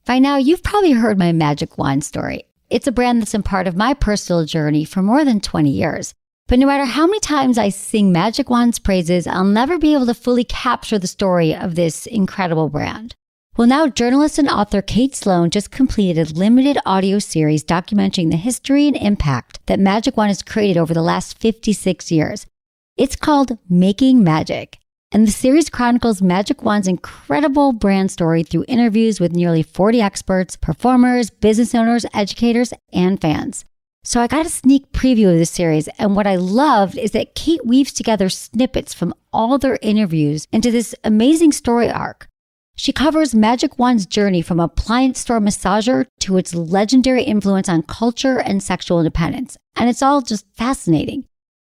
By now, you've probably heard my magic wand story. It's a brand that's been part of my personal journey for more than 20 years. But no matter how many times I sing Magic Wand's praises, I'll never be able to fully capture the story of this incredible brand. Well, now journalist and author Kate Sloan just completed a limited audio series documenting the history and impact that Magic Wand has created over the last 56 years. It's called Making Magic. And the series chronicles Magic Wand's incredible brand story through interviews with nearly 40 experts, performers, business owners, educators, and fans. So I got a sneak preview of this series, and what I loved is that Kate weaves together snippets from all their interviews into this amazing story arc. She covers Magic Wand's journey from appliance store massager to its legendary influence on culture and sexual independence, and it's all just fascinating.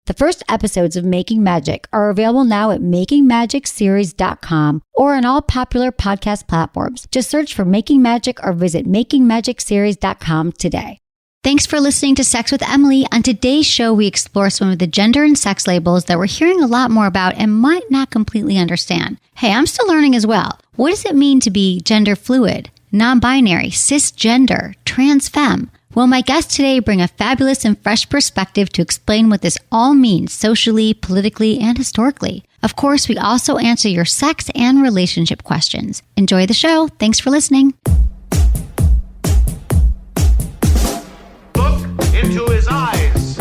The first episodes of Making Magic are available now at makingmagicseries.com or on all popular podcast platforms. Just search for Making Magic or visit makingmagicseries.com today. Thanks for listening to Sex with Emily. On today's show, we explore some of the gender and sex labels that we're hearing a lot more about and might not completely understand. Hey, I'm still learning as well. What does it mean to be gender fluid, non-binary, cisgender, trans femme? Well, my guests today bring a fabulous and fresh perspective to explain what this all means socially, politically, and historically. Of course, we also answer your sex and relationship questions. Enjoy the show. Thanks for listening. Look into his eyes.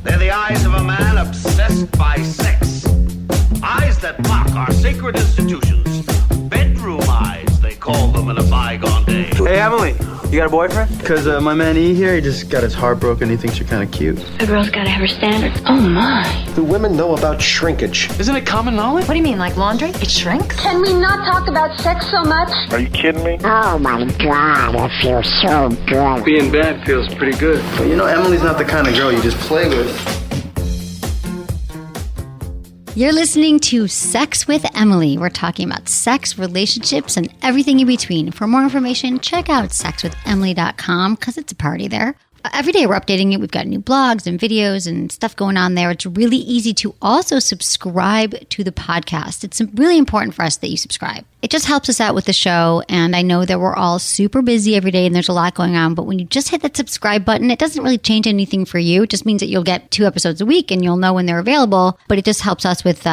They're the eyes of a man obsessed by sex. Eyes that mock our sacred institutions. Bedroom eyes, they call them in a bygone day. Hey, Emily. You got a boyfriend? Because my man E here, he just got his heart broken. He thinks you're kind of cute. A girl's got to have her standards. Oh, my. Do women know about shrinkage? Isn't it common knowledge? What do you mean, like laundry? It shrinks? Can we not talk about sex so much? Are you kidding me? Oh, my God. I feel so good. Being bad feels pretty good. But you know, Emily's not the kind of girl you just play with. You're listening to Sex with Emily. We're talking about sex, relationships, and everything in between. For more information, check out sexwithemily.com because it's a party there. Every day we're updating it. We've got new blogs and videos and stuff going on there. It's really easy to also subscribe to the podcast. It's really important for us that you subscribe. It just helps us out with the show. And I know that we're all super busy every day and there's a lot going on. But when you just hit that subscribe button, it doesn't really change anything for you. It just means that you'll get 2 episodes a week and you'll know when they're available. But it just helps us with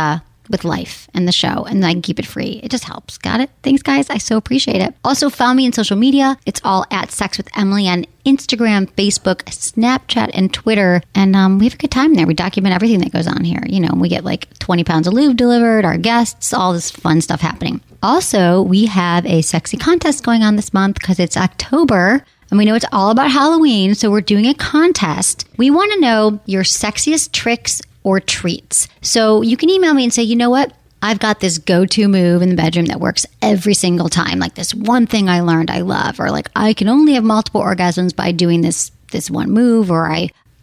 life and the show, and I can keep it free. It just helps. Got it? Thanks, guys. I so appreciate it. Also, follow me on social media. It's all at Sex with Emily on Instagram, Facebook, Snapchat, and Twitter. And we have a good time there. We document everything that goes on here. You know, we get like 20 pounds of lube delivered, our guests, all this fun stuff happening. Also, we have a sexy contest going on this month because it's October. And we know it's all about Halloween, so we're doing a contest. We want to know your sexiest tricks or treats. So you can email me and say, you know what? I've got this go-to move in the bedroom that works every single time. Like this one thing I learned I love, or like I can only have multiple orgasms by doing this one move, or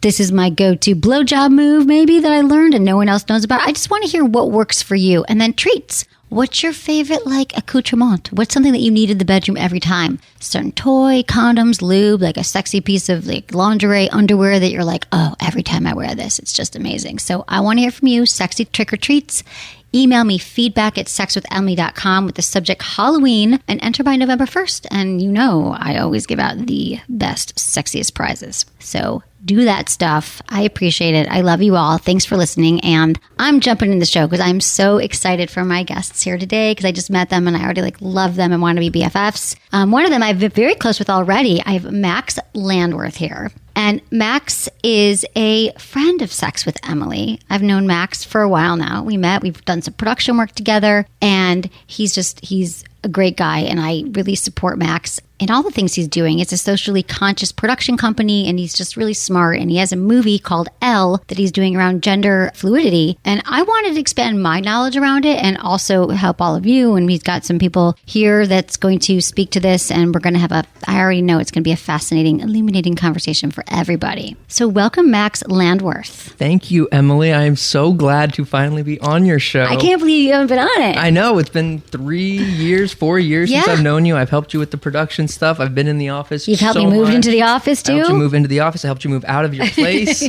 this is my go-to blowjob move maybe that I learned and no one else knows about. I just want to hear what works for you. And then treats. What's your favorite, like, accoutrement? What's something that you need in the bedroom every time? Certain toy, condoms, lube, like a sexy piece of, like, lingerie, underwear that you're like, oh, every time I wear this, it's just amazing. So I want to hear from you, sexy trick or treats. Email me feedback at sexwithemily.com with the subject Halloween and enter by November 1st. And you know I always give out the best, sexiest prizes. So do that stuff. I appreciate it. I love you all. Thanks for listening. And I'm jumping in the show because I'm so excited for my guests here today because I just met them and I already love them and want to be BFFs. One of them I've been very close with already. I have Max Landworth here. And Max is a friend of Sex with Emily. I've known Max for a while now. We met, we've done some production work together, and he's a great guy, and I really support Max in all the things he's doing. It's a socially conscious production company, and he's just really smart, and he has a movie called Elle that he's doing around gender fluidity, and I wanted to expand my knowledge around it and also help all of you, and we've got some people here that's going to speak to this, and we're going to have I already know it's going to be a fascinating, illuminating conversation for everybody. So welcome, Max Landworth. Thank you, Emily. I am so glad to finally be on your show. I can't believe you haven't been on it. I know. It's been 4 years since I've known you. I've helped you with the production stuff. I've been in the office. You've helped me move into the office too? I helped you move into the office. I helped you move out of your place.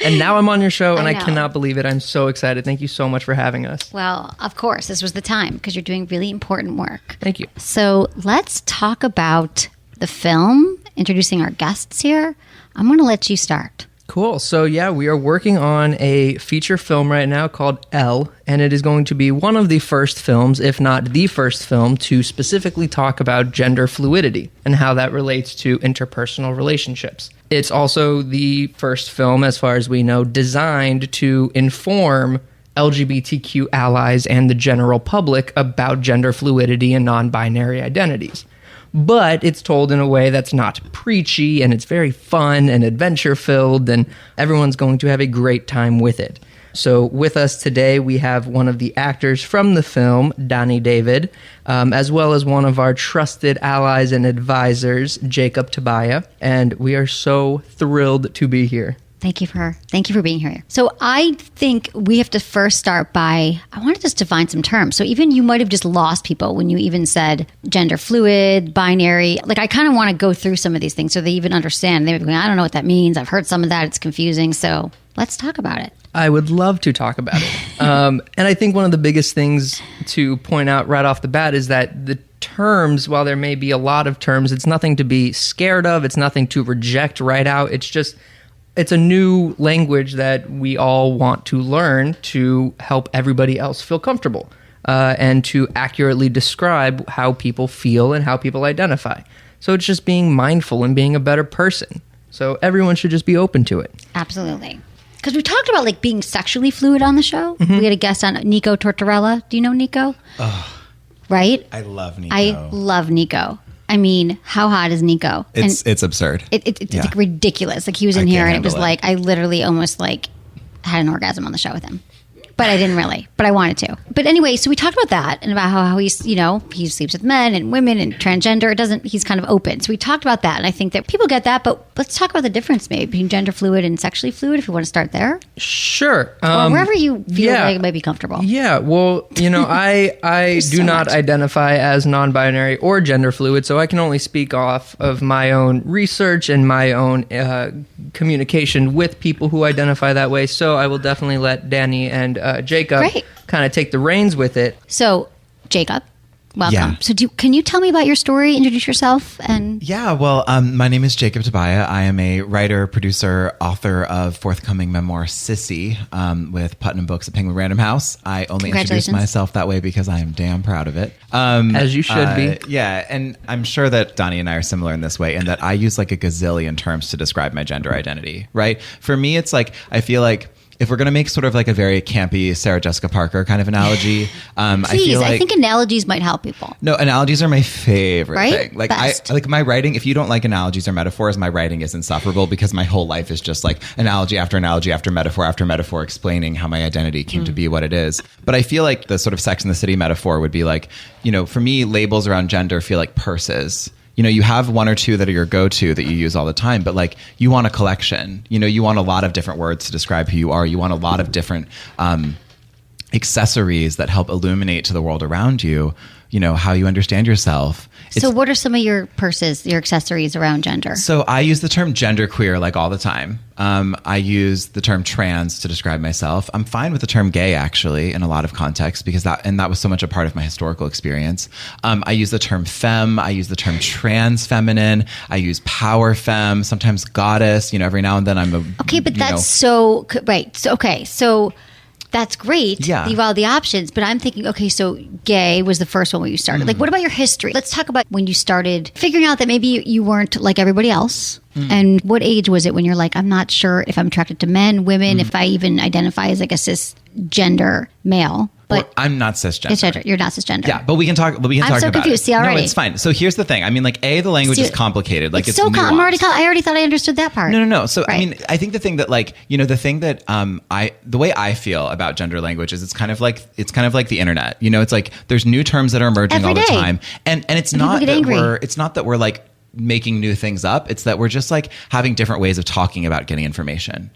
And now I'm on your show, and I know. cannot believe it. I'm so excited. Thank you so much for having us. Well, of course, this was the time because you're doing really important work. Thank you. So let's talk about the film, introducing our guests here. I'm going to let you start. Cool. So yeah, we are working on a feature film right now called Elle, and it is going to be one of the first films, if not the first film, to specifically talk about gender fluidity and how that relates to interpersonal relationships. It's also the first film, as far as we know, designed to inform LGBTQ allies and the general public about gender fluidity and non-binary identities. But it's told in a way that's not preachy, and it's very fun and adventure-filled, and everyone's going to have a great time with it. So with us today, we have one of the actors from the film, Dany David, as well as one of our trusted allies and advisors, Jacob Tobiah, and we are so thrilled to be here. Thank you for being here. So I think we have to first start by, I want to just define some terms. So even you might have just lost people when you even said gender fluid, binary. Like I kind of want to go through some of these things so they even understand. They're going, I don't know what that means. I've heard some of that. It's confusing. So let's talk about it. I would love to talk about it. And I think one of the biggest things to point out right off the bat is that the terms, while there may be a lot of terms, it's nothing to be scared of. It's nothing to reject right out. It's a new language that we all want to learn to help everybody else feel comfortable and to accurately describe how people feel and how people identify. So it's just being mindful and being a better person. So everyone should just be open to it. Absolutely. Because we talked about like being sexually fluid on the show. Mm-hmm. We had a guest on, Nico Tortorella. Do you know Nico? Oh, right? I love Nico. I love Nico. I mean, how hot is Nico? It's absurd. It's like ridiculous. Like he was in here and it was like, I literally almost like had an orgasm on the show with him. But I didn't really, but I wanted to. But anyway, so we talked about that and about how he's, he sleeps with men and women and transgender. He's kind of open. So we talked about that. And I think that people get that, but let's talk about the difference maybe between gender fluid and sexually fluid if you want to start there. Sure. Or wherever you feel like it might be comfortable. Yeah. Well, I do not identify as non-binary or gender fluid, so I can only speak off of my own research and my own communication with people who identify that way. So I will definitely let Dany and Jacob kind of take the reins with it. So, Jacob, welcome. Yeah. So, can you tell me about your story? Introduce yourself. Yeah, well, my name is Jacob Tobiah. I am a writer, producer, author of forthcoming memoir Sissy with Putnam Books at Penguin Random House. I only introduce myself that way because I am damn proud of it. As you should be. Yeah, and I'm sure that Dany and I are similar in this way in that I use like a gazillion terms to describe my gender identity, right? For me, it's like, I feel like if we're going to make sort of like a very campy Sarah Jessica Parker kind of analogy, I think analogies might help people. No, analogies are my favorite thing. Like Best. I like my writing. If you don't like analogies or metaphors, my writing is insufferable because my whole life is just like analogy after metaphor explaining how my identity came to be what it is. But I feel like the sort of Sex and the City metaphor would be like, for me, labels around gender feel like purses. You have one or two that are your go-to that you use all the time, but like you want a collection, you want a lot of different words to describe who you are. You want a lot of different accessories that help illuminate to the world around you, how you understand yourself. So what are some of your purses, your accessories around gender? So I use the term genderqueer like all the time. I use the term trans to describe myself. I'm fine with the term gay actually in a lot of contexts because that was so much a part of my historical experience. I use the term femme. I use the term trans feminine. I use power femme, sometimes goddess. Every now and then I'm a okay, but that's so right. So okay, so. That's great. Yeah. You have all the options, but I'm thinking, okay, so gay was the first one where you started. Like, what about your history? Let's talk about when you started figuring out that maybe you weren't like everybody else. And what age was it when you're like, I'm not sure if I'm attracted to men, women, if I even identify as like a cisgender male. But I'm not cisgender. You're not cisgender. Yeah, but we can talk. I'm so confused. See, already. No, it's fine. So here's the thing. I mean, like, the language is complicated. Like, it's so nuanced. I already thought I understood that part. No. So I mean, I think the thing that the thing that the way I feel about gender language is it's kind of like the internet. It's like there's new terms that are emerging all the time, and it's not that we're like making new things up. It's that we're just like having different ways of talking about getting information,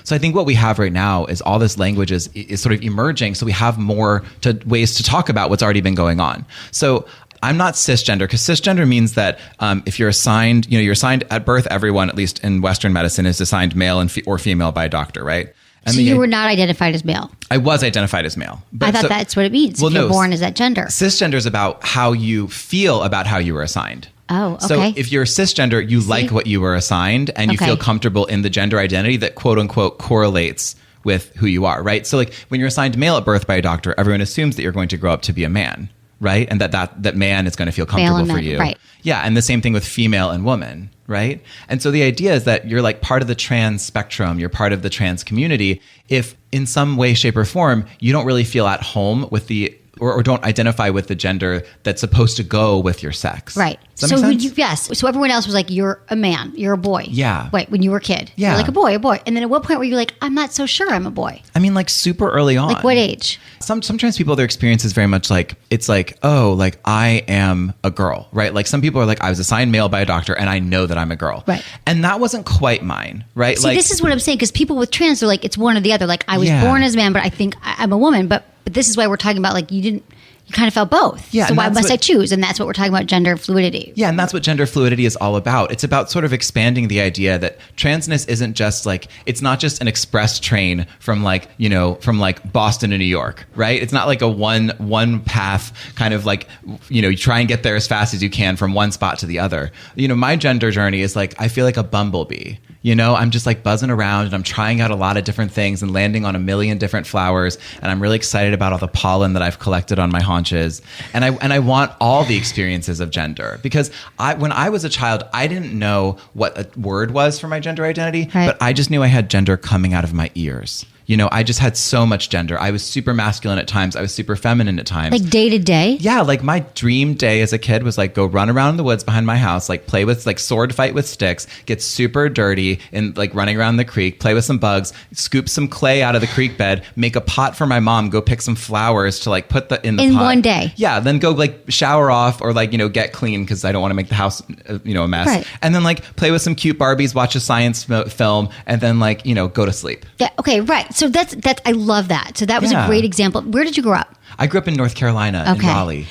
So I think what we have right now is all this language is sort of emerging. So we have more ways to talk about what's already been going on. So I'm not cisgender, because cisgender means that if you're assigned, you're assigned at birth, everyone, at least in Western medicine, is assigned male or female by a doctor, right? And so you were not identified as male. I was identified as male. But I thought that's what it means. If you're born as that gender. Cisgender is about how you feel about how you were assigned. Oh, okay. So if you're cisgender, you like what you were assigned and you feel comfortable in the gender identity that quote unquote correlates with who you are, right? So like when you're assigned male at birth by a doctor, everyone assumes that you're going to grow up to be a man, right? And that man is going to feel comfortable for you. Right. Yeah. And the same thing with female and woman, right? And so the idea is that you're like part of the trans spectrum, you're part of the trans community. If in some way, shape, or form, you don't really feel at home with the or don't identify with the gender that's supposed to go with your sex. Right. Does that make sense? Yes. So everyone else was like, you're a man, you're a boy. Yeah. Wait, when you were a kid. Yeah. You're like a boy. And then at what point were you like, I'm not so sure I'm a boy? I mean, like super early on. Like what age? Some trans people, their experience is very much like, it's like, oh, like I am a girl, right? Like some people are like, I was assigned male by a doctor and I know that I'm a girl. Right. And that wasn't quite mine, right? See, this is what I'm saying, because people with trans, they're like, it's one or the other. Like I was born as a man, but I think I'm a woman. But this is why we're talking about like you kind of felt both. Yeah, so why must I choose? And that's what we're talking about, gender fluidity. Yeah, and that's what gender fluidity is all about. It's about sort of expanding the idea that transness isn't just like, it's not just an express train from like, from like Boston to New York, right? It's not like a one path kind of like, you try and get there as fast as you can from one spot to the other. My gender journey is like, I feel like a bumblebee. I'm just like buzzing around and I'm trying out a lot of different things and landing on a million different flowers. And I'm really excited about all the pollen that I've collected on my haunches. And I want all the experiences of gender, because when I was a child, I didn't know what a word was for my gender identity, but I just knew I had gender coming out of my ears. I just had so much gender. I was super masculine at times. I was super feminine at times. Like day to day? Yeah. Like my dream day as a kid was like go run around in the woods behind my house, like play with like sword fight with sticks, get super dirty and like running around the creek, play with some bugs, scoop some clay out of the creek bed, make a pot for my mom, go pick some flowers to like put in the pot. In one day? Yeah. Then go like shower off or like, get clean because I don't want to make the house, a mess. Right. And then like play with some cute Barbies, watch a science film, and then like, go to sleep. Yeah. Okay. Right. So that's I love that. So that was a great example. Where did you grow up? I grew up in North Carolina, in Raleigh.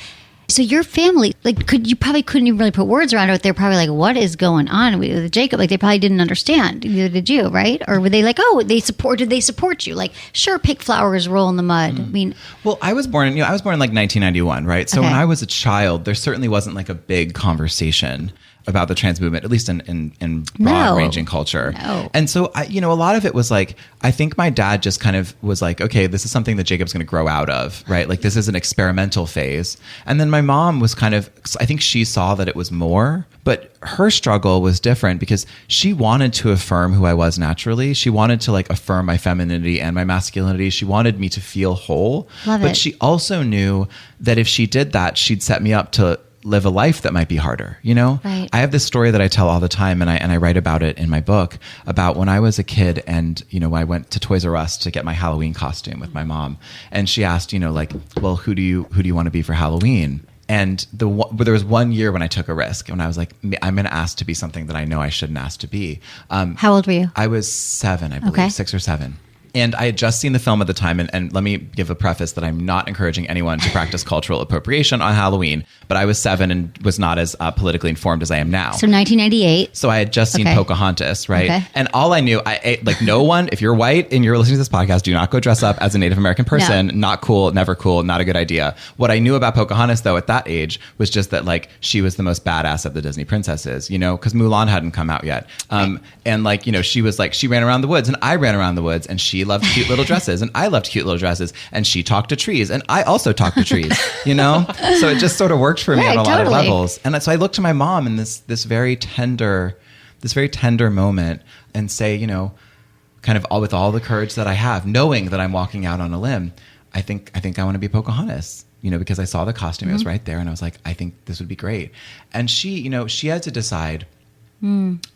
So your family, like, you probably couldn't even really put words around it. They're probably like, what is going on with Jacob? Like, they probably didn't understand. Neither did you, right? Or were they like, oh, did they support you? Like, sure, pick flowers, roll in the mud. I mean, well, I was born in like 1991, right? So when I was a child, there certainly wasn't like a big conversation about the trans movement, at least in broad ranging culture. No. And so, a lot of it was like, I think my dad just kind of was like, okay, this is something that Jacob's going to grow out of, right? Like this is an experimental phase. And then my mom was kind of, I think she saw that it was more, but her struggle was different because she wanted to affirm who I was naturally. She wanted to like affirm my femininity and my masculinity. She wanted me to feel whole. But she also knew that if she did that, she'd set me up to live a life that might be harder, Right. I have this story that I tell all the time, and I write about it in my book, about when I was a kid and, I went to Toys R Us to get my Halloween costume with my mom. And she asked, like, well, who do you want to be for Halloween? And there was one year when I took a risk, when I was like, I'm going to ask to be something that I know I shouldn't ask to be. How old were you? I was 7, I believe, 6 or 7. And I had just seen the film at the time, and let me give a preface that I'm not encouraging anyone to practice cultural appropriation on Halloween, but I was 7 and was not as politically informed as I am now. So 1998. So I had just seen Pocahontas, right? Okay. And all I knew, like no one, if you're white and you're listening to this podcast, do not go dress up as a Native American person. No. Not cool, never cool, not a good idea. What I knew about Pocahontas, though, at that age was just that like she was the most badass of the Disney princesses, because Mulan hadn't come out yet. And like, she was like, she ran around the woods and I ran around the woods, and she loved cute little dresses and I loved cute little dresses, and she talked to trees and I also talked to trees, So it just sort of worked for me on a lot of levels. And so I looked to my mom in this very tender moment and say, kind of with all the courage that I have, knowing that I'm walking out on a limb, I think I want to be Pocahontas, because I saw the costume, it was right there, and I was like, I think this would be great. And she, she had to decide,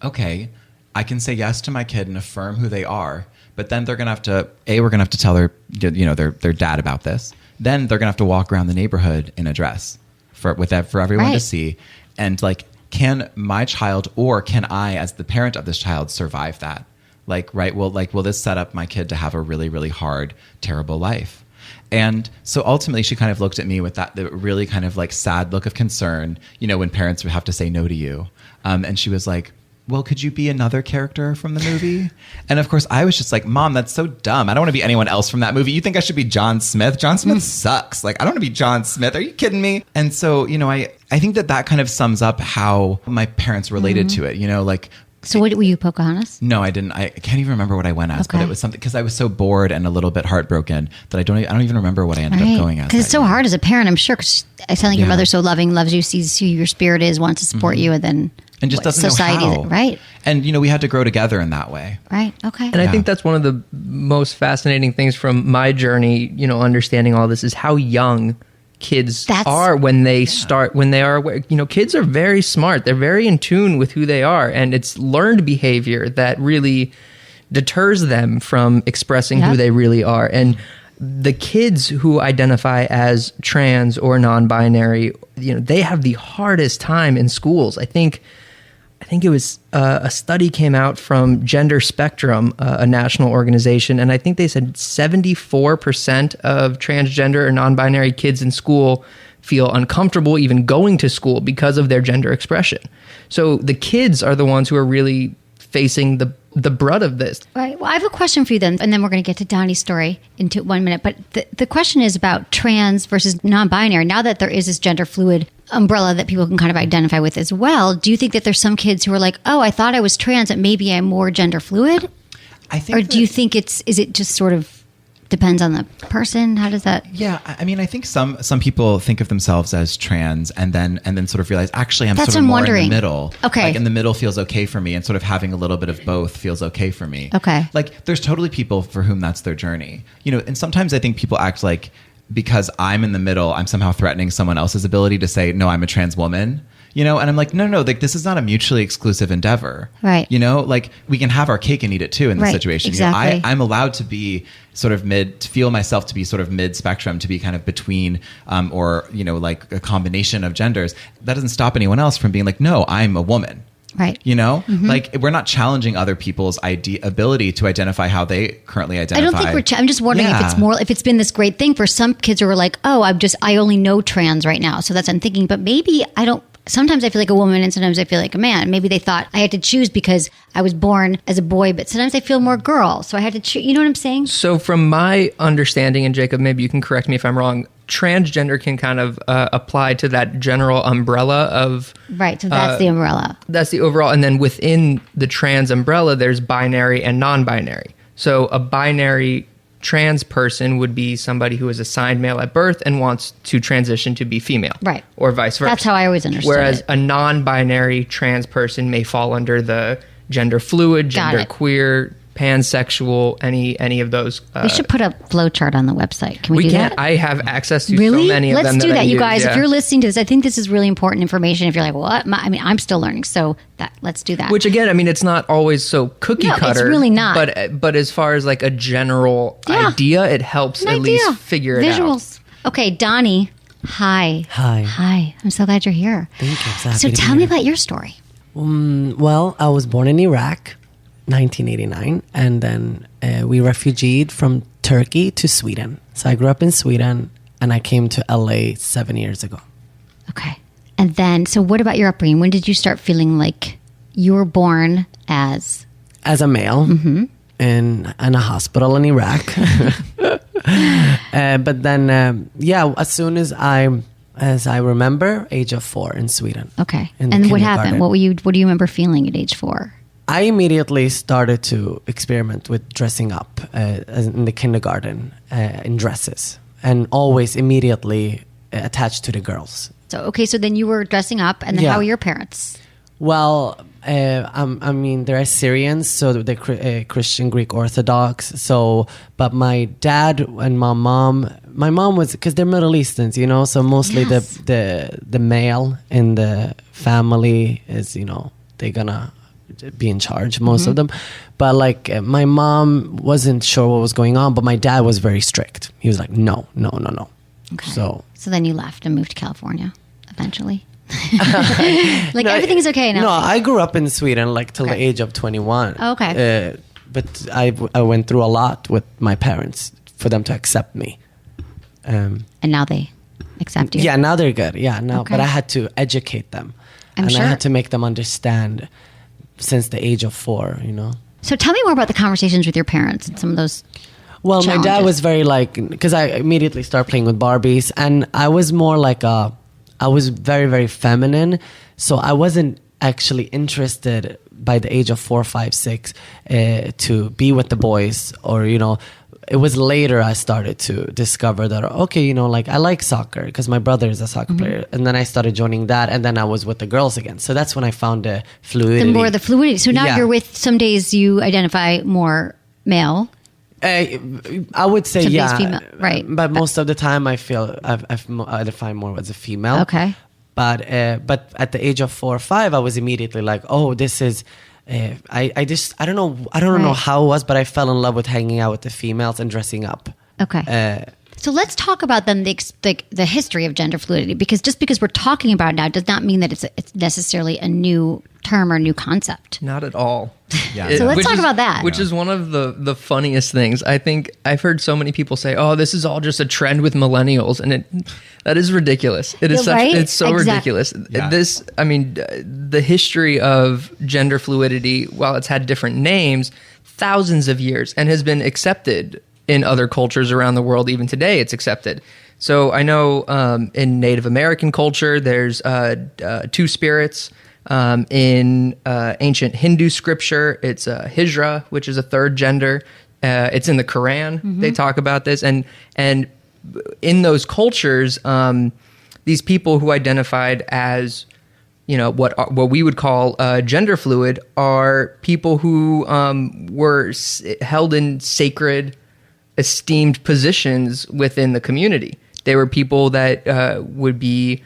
okay, I can say yes to my kid and affirm who they are, but then they're going to have to, we're going to have to tell their dad about this. Then they're going to have to walk around the neighborhood in a dress for everyone to see. And like, can my child, or can I, as the parent of this child, survive that? Like, right? Will this set up my kid to have a really, really hard, terrible life? And so ultimately she kind of looked at me with the really kind of like sad look of concern, you know, when parents would have to say no to you. And she was like, well, could you be another character from the movie? And of course I was just like, Mom, that's so dumb. I don't want to be anyone else from that movie. You think I should be John Smith? John Smith sucks. Like, I don't want to be John Smith. Are you kidding me? And so, you know, I think that kind of sums up how my parents related to it, you know, like. So what, were you Pocahontas? No, I didn't. I can't even remember what I went as, but it was something because I was so bored and a little bit heartbroken that I don't even remember what I ended up going as. Because it's so hard as a parent, I'm sure. Because I sound like your mother's so loving, loves you, sees who your spirit is, wants to support you, and then and just doesn't society, know how. Right? And you know, we had to grow together in that way. Right. Okay. And I think that's one of the most fascinating things from my journey. You know, understanding all this is how young kids are when they start, when they are, you know, kids are very smart. They're very in tune with who they are. And it's learned behavior that really deters them from expressing who they really are. And the kids who identify as trans or non-binary, you know, they have the hardest time in schools. I think it was a study came out from Gender Spectrum, a national organization, and I think they said 74% of transgender or non-binary kids in school feel uncomfortable even going to school because of their gender expression. So the kids are the ones who are really facing the brunt of this. Right. Well, I have a question for you then, and then we're going to get to Dany's story in 1 minute. But the question is about trans versus non-binary. Now that there is this gender fluid umbrella that people can kind of identify with as well, do you think that there's some kids who are like, oh, I thought I was trans, and maybe I'm more gender fluid? I think. Or do you think is it just sort of depends on the person? How does that? Yeah, I mean, I think some people think of themselves as trans and then sort of realize, actually, I'm That's sort of more wondering. in the middle. Okay. Like in the middle feels okay for me, and sort of having a little bit of both feels okay for me. Okay. Like there's totally people for whom that's their journey. You know, and sometimes I think people act like because I'm in the middle, I'm somehow threatening someone else's ability to say, no, I'm a trans woman. You know, and I'm like, no, like this is not a mutually exclusive endeavor. Right. You know, like we can have our cake and eat it too in this situation. Exactly. You know, I'm allowed to be sort of to feel myself to be sort of mid spectrum, to be kind of between, or, you know, like a combination of genders. That doesn't stop anyone else from being like, no, I'm a woman. Right. You know, like we're not challenging other people's ability to identify how they currently identify. I don't think I'm just wondering if it's been this great thing for some kids who are like, oh, I only know trans right now. So that's what I'm thinking. But maybe sometimes I feel like a woman and sometimes I feel like a man. Maybe they thought I had to choose because I was born as a boy, but sometimes I feel more girl. So I had to choose. You know what I'm saying? So from my understanding, and Jacob, maybe you can correct me if I'm wrong, transgender can kind of apply to that general umbrella of... Right, so that's the umbrella. That's the overall. And then within the trans umbrella, there's binary and non-binary. So a binary trans person would be somebody who is assigned male at birth and wants to transition to be female. Right. Or vice versa. That's how I always understood Whereas it. a non-binary trans person may fall under the gender fluid, gender queer, pansexual, any of those. We should put a flowchart on the website. Can we do that? I have access to really? so many of them. Let's do that, you guys. Yeah. If you're listening to this, I think this is really important information. If you're like, what? I mean, I'm still learning. So let's do that. Which again, I mean, it's not always so cookie cutter. It's really not. But as far as like a general idea, it helps at least figure it out. Visuals. Okay, Dany. Hi. Hi. I'm so glad you're here. Thank you. So tell me about your story. Well, I was born in Iraq, 1989, and then we refugeed from Turkey to Sweden. So I grew up in Sweden, and I came to LA 7 years ago. Okay. And then, so what about your upbringing? When did you start feeling like you were born as a male in a hospital in Iraq? But then, as soon as I remember, age of 4 in Sweden. Okay. And what happened? What do you remember feeling at age 4? I immediately started to experiment with dressing up in the kindergarten in dresses, and always immediately attached to the girls. So then you were dressing up, and then how were your parents? Well, I mean, they're Syrians, so they're Christian Greek Orthodox. So, but my dad and my mom was, because they're Middle Easterns, you know. So mostly the male in the family is, you know, they're gonna be in charge, most of them. But like my mom wasn't sure what was going on, but my dad was very strict. He was like, no. Okay. So then you left and moved to California eventually. Everything's okay now. No, I grew up in Sweden like till the age of 21. Okay. But I went through a lot with my parents for them to accept me. Um, And now they accept you. yeah, now they're good. Yeah, now, Okay. but I had to educate them. I'm and sure. I had to make them understand since the age of 4, you know. So tell me more about the conversations with your parents and some of those. Well, my dad challenges. was very like, because I immediately started playing with Barbies, and I was more like I was very, very feminine. So I wasn't actually interested by the age of 4, 5, 6 to be with the boys, or, you know, it was later I started to discover that, okay, you know, like I like soccer because my brother is a soccer player. And then I started joining that, and then I was with the girls again. So that's when I found the fluidity. The more the fluidity. So now Yeah. you're with, some days you identify more male. I would say Some days yeah, female, right. But most of the time, I feel I define more as a female. Okay. But at the age of 4 or 5, I was immediately like, oh, this is. I don't know Right. how it was, but I fell in love with hanging out with the females and dressing up. Okay. So let's talk about then the history of gender fluidity, because just because we're talking about it now does not mean that it's necessarily a new term or new concept. Not at all. Yeah. So let's Which talk is- about that. Which is one of the funniest things. I think I've heard so many people say, "Oh, this is all just a trend with millennials," and that is ridiculous. It is Yeah, right? it's so Exactly. ridiculous. Yeah. The history of gender fluidity, while it's had different names, thousands of years, and has been accepted in other cultures around the world. Even today, it's accepted. So I know in Native American culture, there's 2 spirits. In ancient Hindu scripture, it's Hijra, which is a 3rd gender. It's in the Quran. They talk about this, and in those cultures, these people who identified as, you know, what we would call gender fluid are people who were held in sacred, esteemed positions within the community. They were people that would be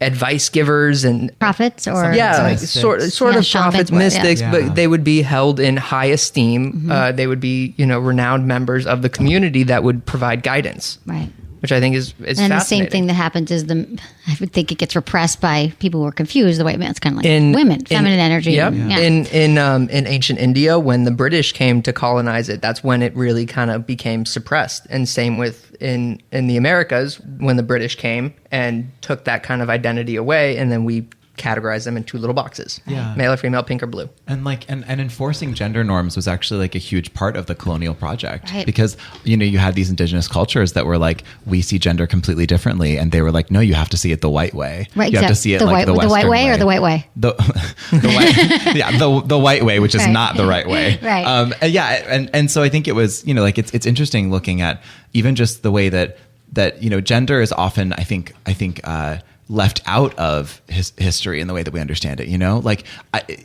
advice givers and Prophets or sort of shamans, prophets, yeah. mystics, Yeah. but they would be held in high esteem. They would be, you know, renowned members of the community that would provide guidance, Right. which I think is And the same fascinating. thing that happens is I would think it gets repressed by people who are confused. The white man, it's kind of like in women, feminine energy. Yep. Yeah. In ancient India, when the British came to colonize it, that's when it really kind of became suppressed. And same with in the Americas, when the British came and took that kind of identity away, and then we categorized them in 2 little boxes: Yeah. male or female, pink or blue. And and enforcing gender norms was actually like a huge part of the colonial project, Right. because, you know, you had these indigenous cultures that were like, we see gender completely differently, and they were like, no, you have to see it the white way. Right, You have to exactly. see it The like white- the the white Western way or the white way? The white, yeah, the white way, which is Right. not the right way. Right. And so I think it was, you know, like it's interesting looking at even just the way that you know, gender is often I think left out of history in the way that we understand it. You know, like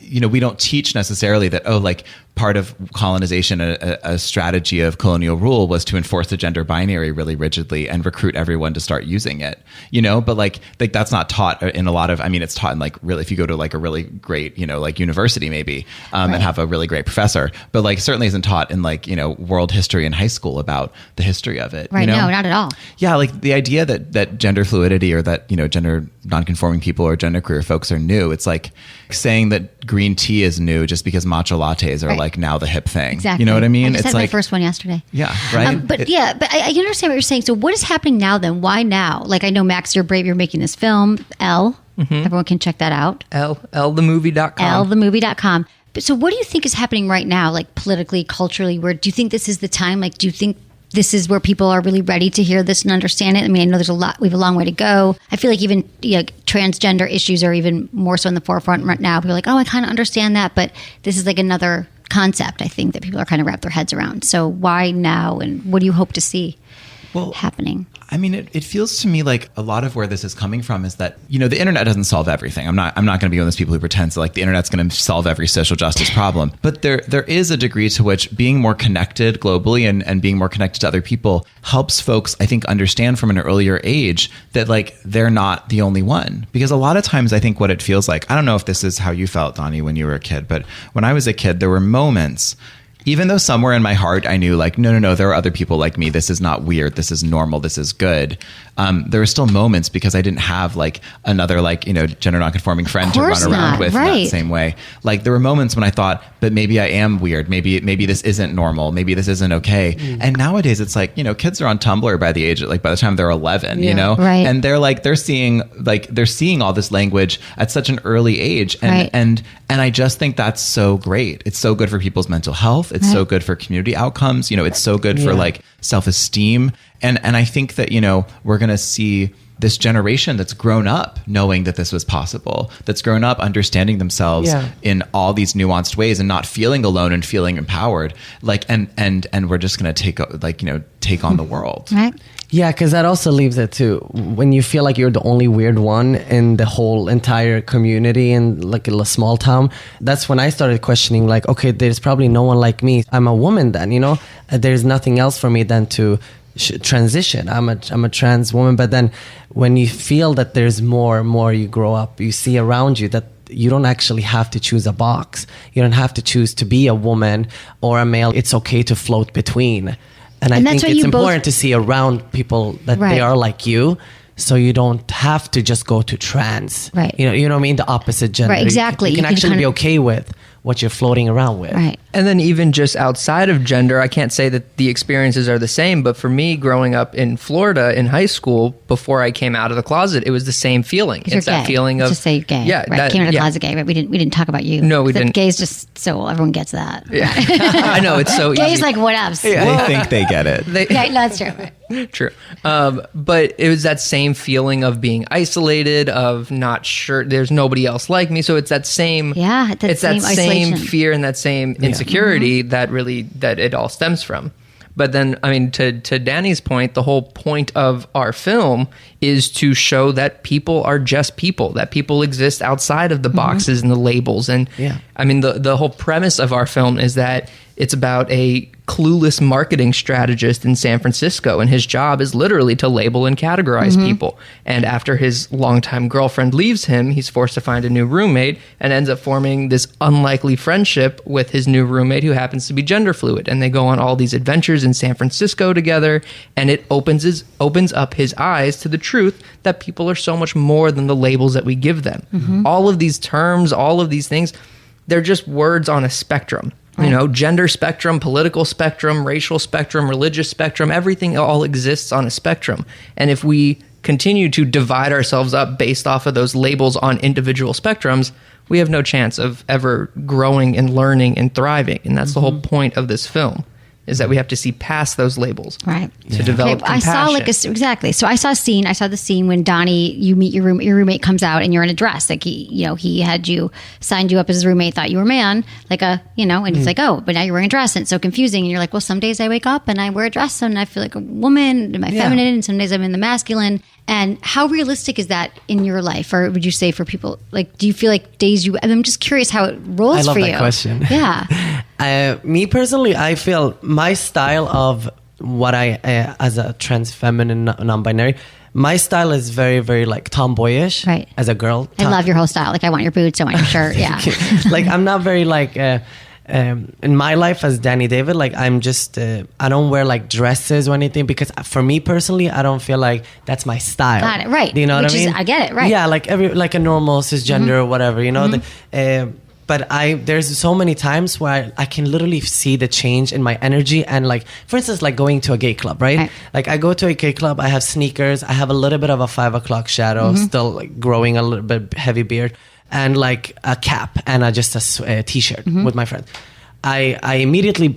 you know, we don't teach necessarily that, oh, like part of colonization, a strategy of colonial rule was to enforce the gender binary really rigidly and recruit everyone to start using it. You know, but like that's not taught in a lot of. I mean, it's taught in like really, if you go to like a really great, you know, like university maybe, and have a really great professor, but like certainly isn't taught in like, you know, world history in high school about the history of it. Right. You know? No, not at all. Yeah, like the idea that gender fluidity or that, you know, gender nonconforming people or gender queer folks are new. It's like saying that green tea is new just because matcha lattes are Right. like now the hip thing. Exactly. You know what I mean? I just It's had like my first one yesterday. yeah, right. But I understand what you're saying. So what is happening now then? Why now? Like I know, Max, you're brave. You're making this film, Elle. Everyone can check that out. lthemovie.com. lthemovie.com. But so what do you think is happening right now, like politically, culturally? Where do you think this is the time? Like, do you think this is where people are really ready to hear this and understand it? I mean, I know there's we have a long way to go. I feel like even transgender issues are even more so in the forefront right now. People are like, oh, I kind of understand that, but this is like another concept, I think, that people are kind of wrap their heads around. So why now, and what do you hope to see happening? I mean, it feels to me like a lot of where this is coming from is that, you know, the internet doesn't solve everything. I'm not going to be one of those people who pretends that like the internet's going to solve every social justice problem. But there is a degree to which being more connected globally and being more connected to other people helps folks, I think, understand from an earlier age that like they're not the only one. Because a lot of times I think what it feels like, I don't know if this is how you felt, Dany, when you were a kid, but when I was a kid, there were moments even though somewhere in my heart I knew like, no, there are other people like me. This is not weird. This is normal. This is good. There were still moments because I didn't have like another like, gender nonconforming friend to run around with in that same way. Like there were moments when I thought, but maybe I am weird. Maybe this isn't normal. Maybe this isn't okay. And nowadays it's like, kids are on Tumblr by the time they're 11, Right. and they're seeing all this language at such an early age. And I just think that's so great. It's so good for people's mental health. It's so good for community outcomes. It's so good for like self-esteem. And I think that, we're going to see this generation that's grown up knowing that this was possible, that's grown up understanding themselves in all these nuanced ways and not feeling alone and feeling empowered. Like, and we're just going to take on the world. Right. Yeah, because that also leaves it too. When you feel like you're the only weird one in the whole entire community in like a small town, that's when I started questioning like, okay, there's probably no one like me. I'm a woman then, there's nothing else for me than to transition. I'm a trans woman. But then when you feel that there's more and more you grow up, you see around you that you don't actually have to choose a box. You don't have to choose to be a woman or a male. It's okay to float between. And I think it's important to see around people that they are like you, so you don't have to just go to trans. Right. You know what I mean? The opposite gender. Right, exactly. You can actually be okay with what you're floating around with. Right. And then even just outside of gender, I can't say that the experiences are the same, but for me, growing up in Florida in high school, before I came out of the closet, it was the same feeling. It's that feeling of... Just say you're gay. Yeah. Right. Came out of the closet gay, right? We didn't talk about you. No, we didn't. Gays just... So everyone gets that. Yeah. I know, it's so Gays easy. like, what else? They think they get it. Yeah, that's true. True. But it was that same feeling of being isolated, of not sure, there's nobody else like me. So it's that same... Yeah, it's same that same isolation. fear and that same insecurity that it all stems from. But then, I mean, to Dany's point, the whole point of our film is to show that people are just people, that people exist outside of the boxes and the labels. And I mean, the whole premise of our film is that it's about a clueless marketing strategist in San Francisco, and his job is literally to label and categorize people. And after his longtime girlfriend leaves him, he's forced to find a new roommate and ends up forming this unlikely friendship with his new roommate, who happens to be gender fluid. And they go on all these adventures in San Francisco together, and it opens up his eyes to the truth that people are so much more than the labels that we give them. All of these terms, all of these things, they're just words on a spectrum. Right. Gender spectrum, political spectrum, racial spectrum, religious spectrum, everything all exists on a spectrum. And if we continue to divide ourselves up based off of those labels on individual spectrums, we have no chance of ever growing and learning and thriving. And that's the whole point of this film, is that we have to see past those labels, right? To develop compassion. I saw exactly. So I saw the scene when Dany, you meet your roommate comes out and you're in a dress. Like he had you signed you up as his roommate, thought you were a man, and he's like, oh, but now you're wearing a dress, and it's so confusing. And you're like, well, some days I wake up and I wear a dress and I feel like a woman, am I feminine? And some days I'm in the masculine. And how realistic is that in your life? Or would you say for people, like, do you feel like I'm just curious how it rolls for you. I love that question. Yeah. Me personally, I feel my style of what I, as a trans feminine non-binary, my style is very, very like tomboyish. Right. As a girl. I love your whole style. Like, I want your boots, I want your shirt. Yeah. Like, I'm not very like... in my life as Dany David, like I'm just I don't wear like dresses or anything, because for me personally, I don't feel like that's my style. Got it, right? Do you know what I mean? I get it, right? Yeah, like a normal cisgender or whatever, but there's so many times where I can literally see the change in my energy, and like, for instance, like going to a gay club, right? Like I go to a gay club, I have sneakers, I have a little bit of a 5 o'clock shadow, still like growing a little bit heavy beard, and like a cap and just a t-shirt with my friends. I immediately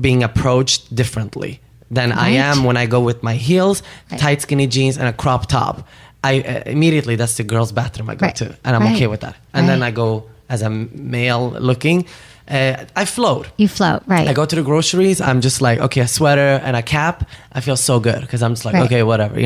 being approached differently than I am when I go with my heels, tight skinny jeans, and a crop top. I immediately, that's the girls' bathroom I go to, and I'm okay with that. And then I go as a male looking. I float. You float, right? I go to the groceries. I'm just like, okay, a sweater and a cap. I feel so good because I'm just like, okay, whatever,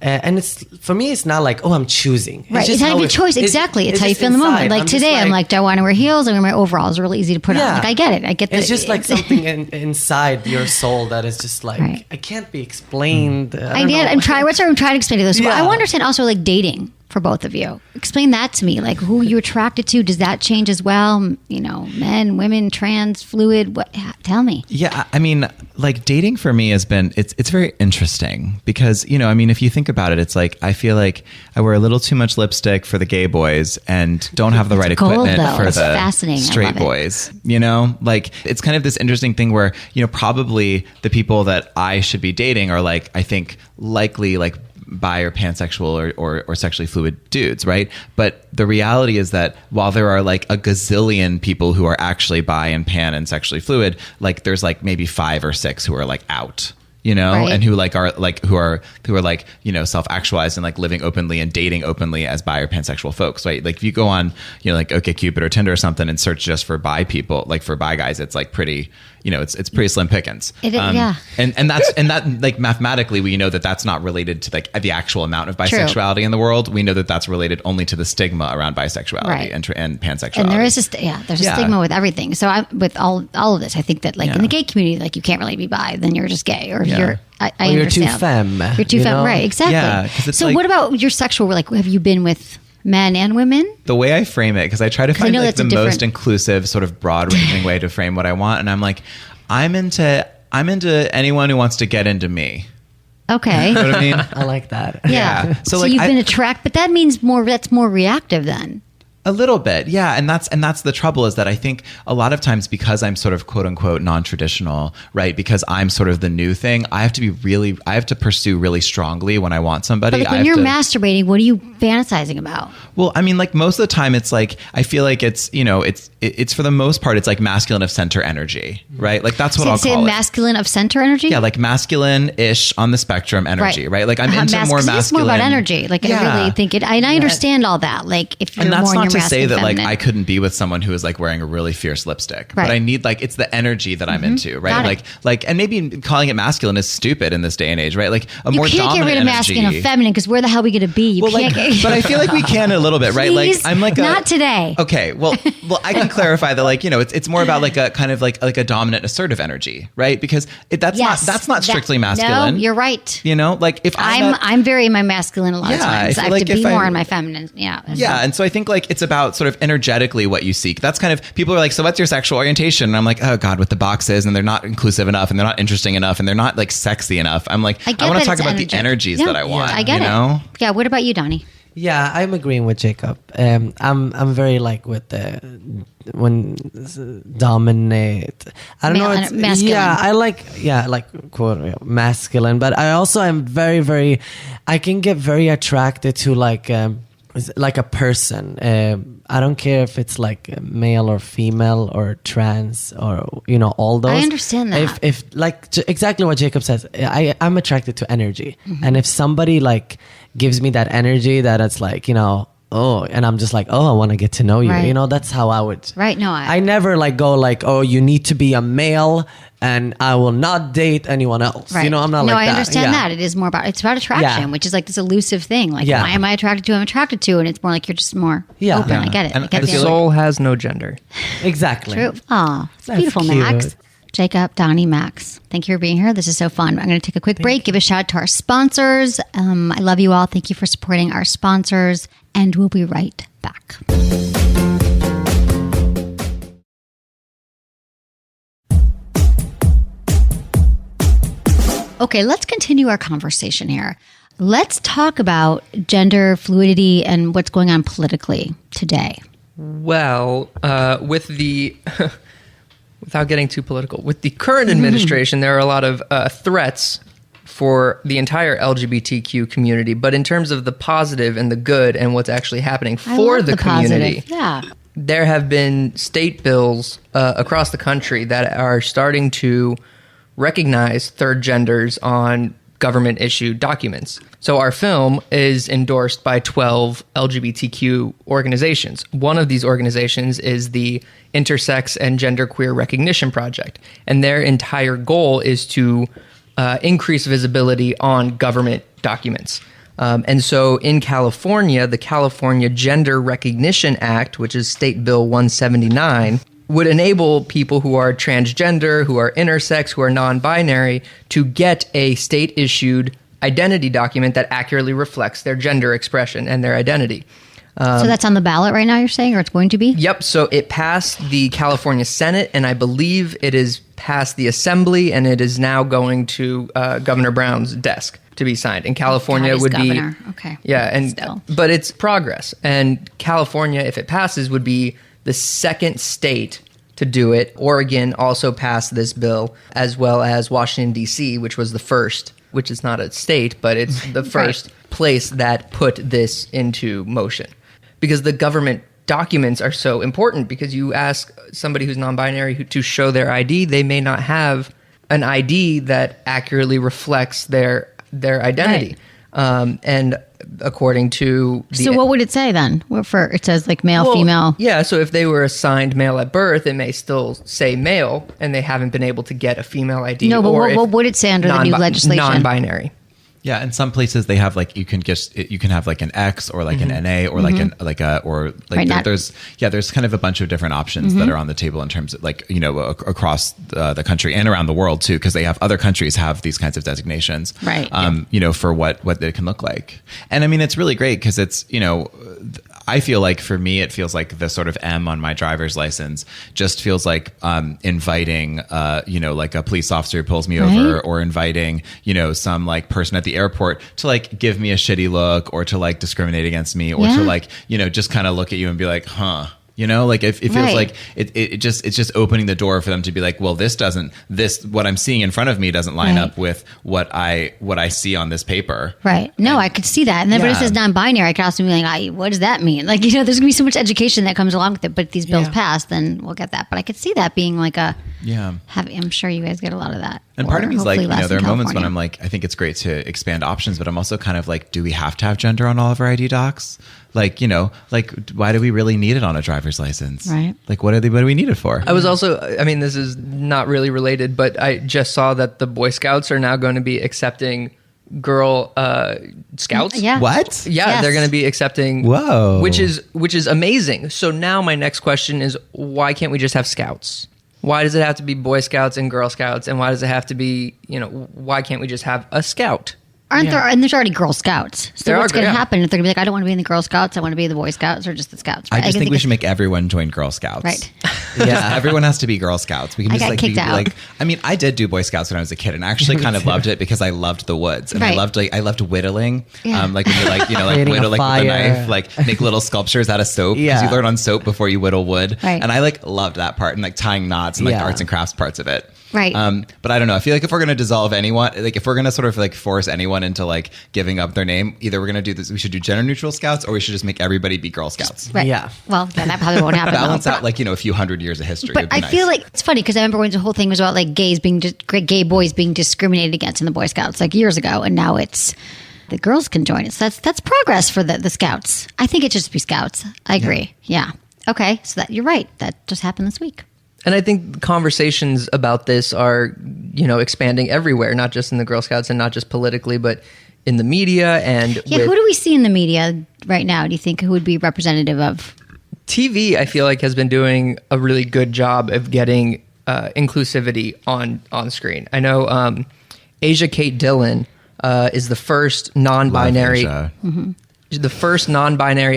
And it's, for me, it's not like, oh, I'm choosing. Right. It's not your choice. Exactly. It's how you feel in the moment. Like today, I'm like, do I want to wear heels? I wear my overalls. Really easy to put on. Like, I get it. I get It's just like something inside your soul that is just like, it can't be explained. I get it. I'm trying to explain to this. Well, I want to understand also like dating. for both of you. Explain that to me. Like, who you're attracted to, does that change as well? You know, men, women, trans, fluid, what? Tell me. Yeah, I mean, like dating for me has been, it's very interesting because, you know, I mean, if you think about it, it's like, I feel like I wear a little too much lipstick for the gay boys and don't have the right equipment for the straight boys, you know? Like, it's kind of this interesting thing where, you know, probably the people that I should be dating are like, I think likely like bi or pansexual or sexually fluid dudes, right? But the reality is that while there are like a gazillion people who are actually bi and pan and sexually fluid, like there's like maybe 5 or 6 who are like out, you know, right. And who like are like who are like, you know, self-actualized and like living openly and dating openly as bi or pansexual folks, right? Like if you go on, you know, like OkCupid or Tinder or something and search just for bi people, like for bi guys, it's like pretty, you know, it's pretty slim pickings. Yeah. And that like mathematically, we know that that's not related to like the actual amount of bisexuality in the world. We know that that's related only to the stigma around bisexuality and pansexuality. And there is there's a stigma with everything. So with all of this, I think that like in the gay community, like you can't really be bi, then you're just gay, or you're too femme. You're too femme, right? Exactly. Yeah, so like, what about your sexual? Like, have you been with men and women? The way I frame it, because I try to find like the most inclusive, sort of broad-ranging way to frame what I want, and I'm like, I'm into anyone who wants to get into me. Okay. You know what I mean? I like that. Yeah. So like you've been attracted, but that means that's more reactive then. A little bit, yeah, and that's the trouble is that I think a lot of times because I'm sort of quote unquote non-traditional, right? Because I'm sort of the new thing, I have to pursue really strongly when I want somebody. But like when you're masturbating, what are you fantasizing about? Well, I mean, like most of the time, it's like I feel like it's, you know, it's for the most part, it's like masculine of center energy, right? Like that's what I'll call it. Masculine of center energy. Yeah, like masculine-ish on the spectrum energy, right? Like I'm into more masculine. It's more about energy. Like I really think it. And I understand all that. Like if you're more in your to say that feminine. like I couldn't be with someone who is like wearing a really fierce lipstick, but I need like it's the energy that I'm into, right? Like and maybe calling it masculine is stupid in this day and age, right? Like a more dominant energy. You can't get rid of masculine and feminine because where the hell are we going to be? You can't get. But I feel like we can a little bit, right? Please, like I'm like not today. Okay, well I can clarify that like, you know, it's more about like a kind of like a dominant assertive energy, right? Because that's not strictly masculine. No, you're right. You know, like if I'm very in my masculine a lot of times. I have to be more in my feminine. Yeah. And so I think like it's about sort of energetically what you seek. That's kind of, people are like, so what's your sexual orientation? And I'm like, oh God, with the boxes, and they're not inclusive enough, and they're not interesting enough, and they're not like sexy enough. I'm like, I want to talk about the energies that I want. I get it. Yeah. What about you, Dany? Yeah, I'm agreeing with Jacob. I'm very like with when dominate. I don't know. It's, masculine. I like quote masculine, but I also am very, very. I can get very attracted to like a person. I don't care if it's like male or female or trans or, you know, all those. I understand that. If like exactly what Jacob says, I'm attracted to energy. Mm-hmm. And if somebody like gives me that energy that it's like, you know, and I'm just like, I want to get to know you. Right. You know, that's how I would. Right. No, I never like go like, you need to be a male and I will not date anyone else. Right. You know, I'm not like that. No, I understand that. It is more about, it's about attraction, which is like this elusive thing. Like, why am I attracted to? I'm attracted to. And it's more like you're just more open. I get it. And the soul has no gender. Exactly. True. Aw, it's beautiful, cute. Max. Jacob, Dany, Max, thank you for being here. This is so fun. I'm going to take a quick break, give a shout out to our sponsors. I love you all. Thank you for supporting our sponsors. And we'll be right back. Okay, let's continue our conversation here. Let's talk about gender fluidity and what's going on politically today. Well, with the... without getting too political, with the current administration, there are a lot of threats for the entire LGBTQ community. But in terms of the positive and the good and what's actually happening for the community, there have been state bills across the country that are starting to recognize third genders on government-issued documents. So our film is endorsed by 12 LGBTQ organizations. One of these organizations is the Intersex and Genderqueer Recognition Project, and their entire goal is to increase visibility on government documents. And so in California, the California Gender Recognition Act, which is State Bill 179, would enable people who are transgender, who are intersex, who are non-binary to get a state-issued identity document that accurately reflects their gender expression and their identity. So that's on the ballot right now, you're saying, or it's going to be? Yep. So it passed the California Senate, and I believe it is passed the Assembly, and it is now going to Governor Brown's desk to be signed. And California would governor. be... Okay. Yeah, and Still. but it's progress. And California, if it passes, would be the second state to do it. Oregon also passed this bill, as well as Washington, D.C., which was the first, which is not a state, but it's the first place that put this into motion. Because the government documents are so important, because you ask somebody who's non-binary to show their ID, they may not have an ID that accurately reflects their identity. And according to the... So what would it say then? It says like male, female. Yeah, so if they were assigned male at birth, it may still say male, and they haven't been able to get a female ID. No, but what would it say under the new legislation? Non-binary. Yeah, in some places they have like you can have like an X or like an NA or there's kind of a bunch of different options that are on the table in terms of like across the country and around the world too, because they have other countries have these kinds of designations, right? For what they can look like. And I mean it's really great because it's I feel like for me, it feels like the sort of M on my driver's license just feels like inviting, like a police officer who pulls me over, or inviting, some like person at the airport to like give me a shitty look, or to like discriminate against me, or to like, just kind of look at you and be like, huh. Like it feels like it's just opening the door for them to be like, well, what I'm seeing in front of me doesn't line up with what I see on this paper. Right. No, I could see that. And then when it says non-binary, I could also be like, what does that mean? Like, there's going to be so much education that comes along with it, but if these bills pass, then we'll get that. But I could see that being like I'm sure you guys get a lot of that. And part of me is like, there are moments when I'm like, I think it's great to expand options, but I'm also kind of like, do we have to have gender on all of our ID docs? Like, why do we really need it on a driver's license? Right. Like, what do we need it for? I was also, this is not really related, but I just saw that the Boy Scouts are now going to be accepting girl scouts. Yeah. What? Yeah, Yes. they're going to be accepting. Whoa. Which is amazing. So now my next question is, why can't we just have scouts? Why does it have to be Boy Scouts and Girl Scouts? And why does it have to be, why can't we just have a scout? Aren't there? And there's already Girl Scouts. So what's going to happen if they're going to be like, I don't want to be in the Girl Scouts, I want to be in the Boy Scouts, or just the Scouts? Right? I just think we should make everyone join Girl Scouts. Right. Yeah, everyone has to be Girl Scouts. We can just got like kicked be out. like. I mean, I did do Boy Scouts when I was a kid, and I actually kind of loved it because I loved the woods, and I loved whittling. Yeah. Like when you whittle like with a knife, like make little sculptures out of soap. Because you learn on soap before you whittle wood. Right. And I like loved that part, and like tying knots and like the arts and crafts parts of it. Right. But I don't know. I feel like if we're going to dissolve anyone, like if we're going to sort of like force anyone into like giving up their name, either we're going to do this, we should do gender neutral scouts, or we should just make everybody be Girl Scouts. Right. Yeah. Well, that probably won't happen. Balance out like, a few hundred years of history. But I feel like it's funny because I remember when the whole thing was about like gay boys being discriminated against in the Boy Scouts like years ago, and now it's the girls can join it. So that's progress for the Scouts. I think it should just be Scouts. I agree. Yeah. Okay. So you're right. That just happened this week. And I think conversations about this are, expanding everywhere, not just in the Girl Scouts and not just politically, but in the media and who do we see in the media right now? Do you think who would be representative of? TV, I feel like, has been doing a really good job of getting inclusivity on screen. I know Asia Kate Dillon is the first non-binary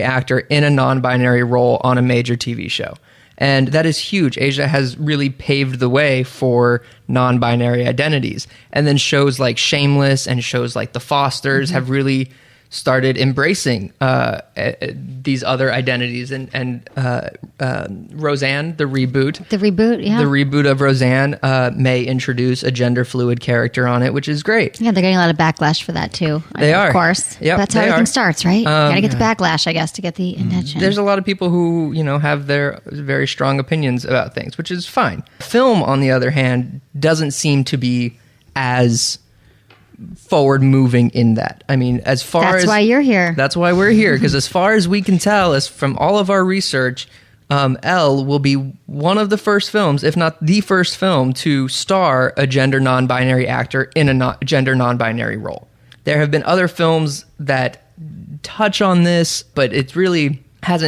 actor in a non-binary role on a major TV show. And that is huge. Asia has really paved the way for non-binary identities. And then shows like Shameless and shows like The Fosters have really started embracing these other identities. And Roseanne, the reboot. The reboot of Roseanne may introduce a gender fluid character on it, which is great. Yeah, they're getting a lot of backlash for that too. They are. Of course. Yep, that's how everything starts, right? Gotta get the backlash, I guess, to get the attention. There's a lot of people who, have their very strong opinions about things, which is fine. Film, on the other hand, doesn't seem to be as forward moving in that. I mean, that's why you're here. That's why we're here, because as far as we can tell, as from all of our research, Elle will be one of the first films, if not the first film, to star a gender non-binary actor in a gender non-binary role. There have been other films that touch on this, but it really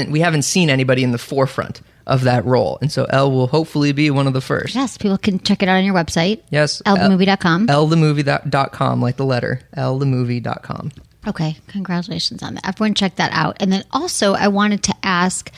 we haven't seen anybody in the forefront of that role. And so Elle will hopefully be one of the first. Yes, people can check it out on your website. Yes. lthemovie.com. lthemovie.com, like the letter. lthemovie.com. Okay, congratulations on that. Everyone check that out. And then also I wanted to ask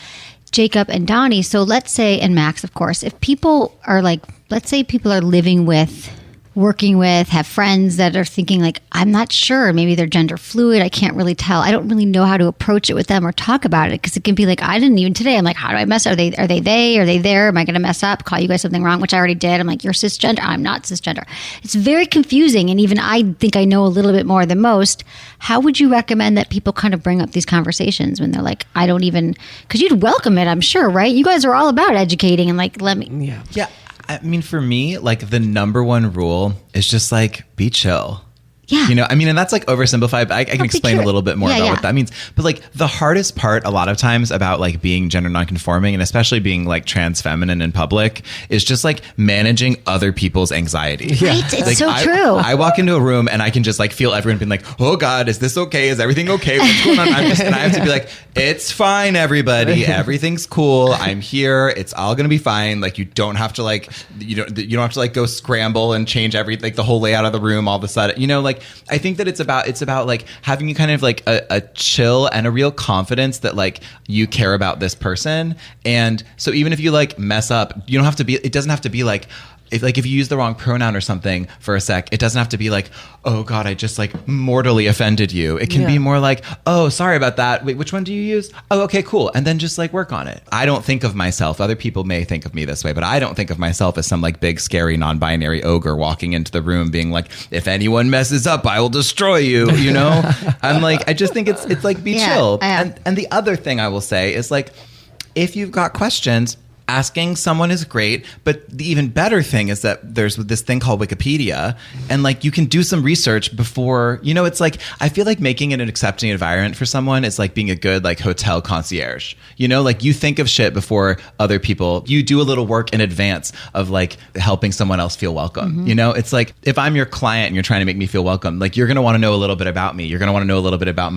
Jacob and Dany, so let's say, and Max, of course, if people are like, let's say people are living with, working with, have friends that are thinking like, I'm not sure, maybe they're gender fluid, I can't really tell, I don't really know how to approach it with them or talk about it, because it can be like, I didn't even today, I'm like, how do I mess, are they there, am I going to mess up, call you guys something wrong, which I already did, I'm like, you're cisgender, I'm not cisgender. It's very confusing, and even I think I know a little bit more than most. How would you recommend that people kind of bring up these conversations when they're like, I don't even, because you'd welcome it, I'm sure, right? You guys are all about educating and like, let me. Yeah. I mean, for me, like the number one rule is just like be chill. Yeah. You know, I mean, and that's like oversimplified, but I can explain a little bit more about what that means. But like the hardest part a lot of times about like being gender nonconforming and especially being like trans feminine in public is just like managing other people's anxiety. Right? It's like, so true. I walk into a room and I can just like feel everyone being like, oh God, is this okay? Is everything okay? What's going on? And I have to be like, it's fine, everybody. Everything's cool. I'm here. It's all going to be fine. Like you don't have to like, you don't have to like go scramble and change like the whole layout of the room all of a sudden, you know, like, I think that it's about like having kind of like a chill and a real confidence that like you care about this person. And so even if you like mess up, you don't have to be, it doesn't have to be like, if you use the wrong pronoun or something for a sec, it doesn't have to be like, oh God, I just like mortally offended you. It can be more like, oh, sorry about that. Wait, which one do you use? Oh, okay, cool. And then just like work on it. I don't think of myself, other people may think of me this way, but I don't think of myself as some like big, scary, non-binary ogre walking into the room being like, if anyone messes up, I will destroy you, you know? I'm like, I just think it's like, be chill. And the other thing I will say is like, if you've got questions, asking someone is great, but the even better thing is that there's this thing called Wikipedia, and like you can do some research before, you know, it's like, I feel like making it an accepting environment for someone is like being a good like hotel concierge, you know, like you think of shit before other people, you do a little work in advance of like helping someone else feel welcome. You know, it's like if I'm your client and you're trying to make me feel welcome, like you're going to want to know a little bit about me. You're going to want to know a little bit about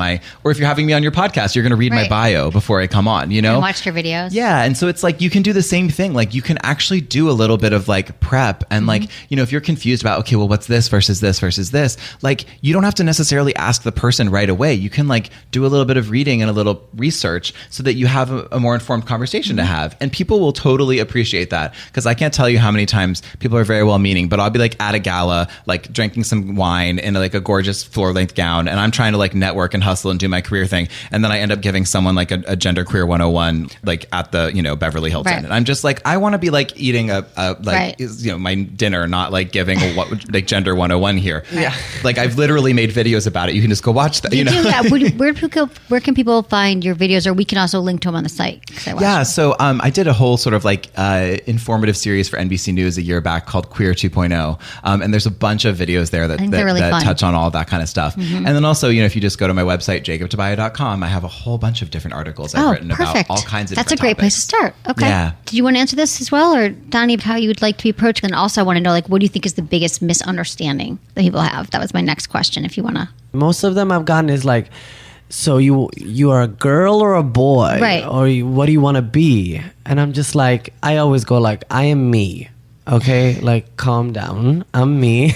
or if you're having me on your podcast, you're going to read my bio before I come on, you know, and watch your videos. Yeah. And so it's like, you can do the same thing. Like you can actually do a little bit of like prep and like, you know, if you're confused about, okay, well, what's this versus this, like you don't have to necessarily ask the person right away. You can like do a little bit of reading and a little research so that you have a more informed conversation to have. And people will totally appreciate that, because I can't tell you how many times people are very well meaning, but I'll be like at a gala, like drinking some wine in like a gorgeous floor length gown. And I'm trying to like network and hustle and do my career thing. And then I end up giving someone like a gender queer 101, like at the, you know, Beverly Hilton. And I'm just like, I want to be like eating you know, my dinner, not like giving like gender 101 here. Yeah. Like I've literally made videos about it. You can just go watch that. You know? Where can people find your videos, or we can also link to them on the site? Yeah. So I did a whole sort of like informative series for NBC News a year back called Queer 2.0. And there's a bunch of videos there that really touch on all of that kind of stuff. And then also, you know, if you just go to my website, jacobtobiah.com, I have a whole bunch of different articles I've written about all kinds of That's different a great place to start. Okay. Yeah. Did you want to answer this as well, or Dany, how you would like to be approached? And also I want to know, like, what do you think is the biggest misunderstanding that people have? That was my next question, if you want to. Most of them I've gotten is like, so you are a girl or a boy? Right. Or what do you want to be? And I'm just like, I always go like, I am me. Okay? Like, calm down. I'm me.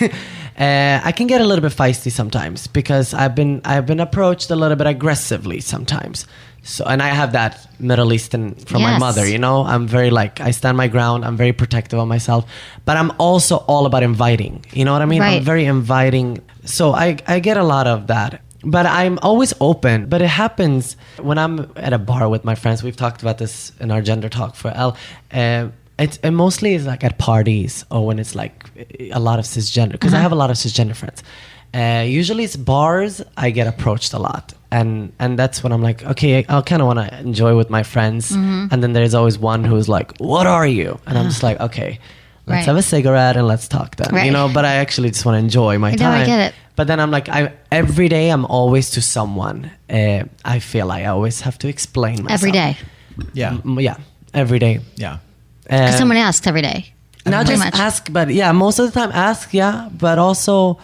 I can get a little bit feisty sometimes because I've been approached a little bit aggressively sometimes. So, and I have that Middle Eastern from my mother, you know, I'm very like, I stand my ground. I'm very protective of myself, but I'm also all about inviting, you know what I mean? Right. I'm very inviting. So I get a lot of that, but I'm always open. But it happens when I'm at a bar with my friends. We've talked about this in our gender talk for L. It mostly is like at parties or when it's like a lot of cisgender, because I have a lot of cisgender friends. Usually it's bars, I get approached a lot. And that's when I'm like, okay, I kind of want to enjoy with my friends. And then there's always one who's like, what are you? And I'm just like, okay, let's have a cigarette and let's talk then. You know, but I actually just want to enjoy my time. I get it. But then I'm like, every day I'm always to someone. I feel like I always have to explain myself. Every day. Yeah. Yeah, every day. Yeah. Because someone asks every day. Not just ask, but yeah, most of the time ask, but also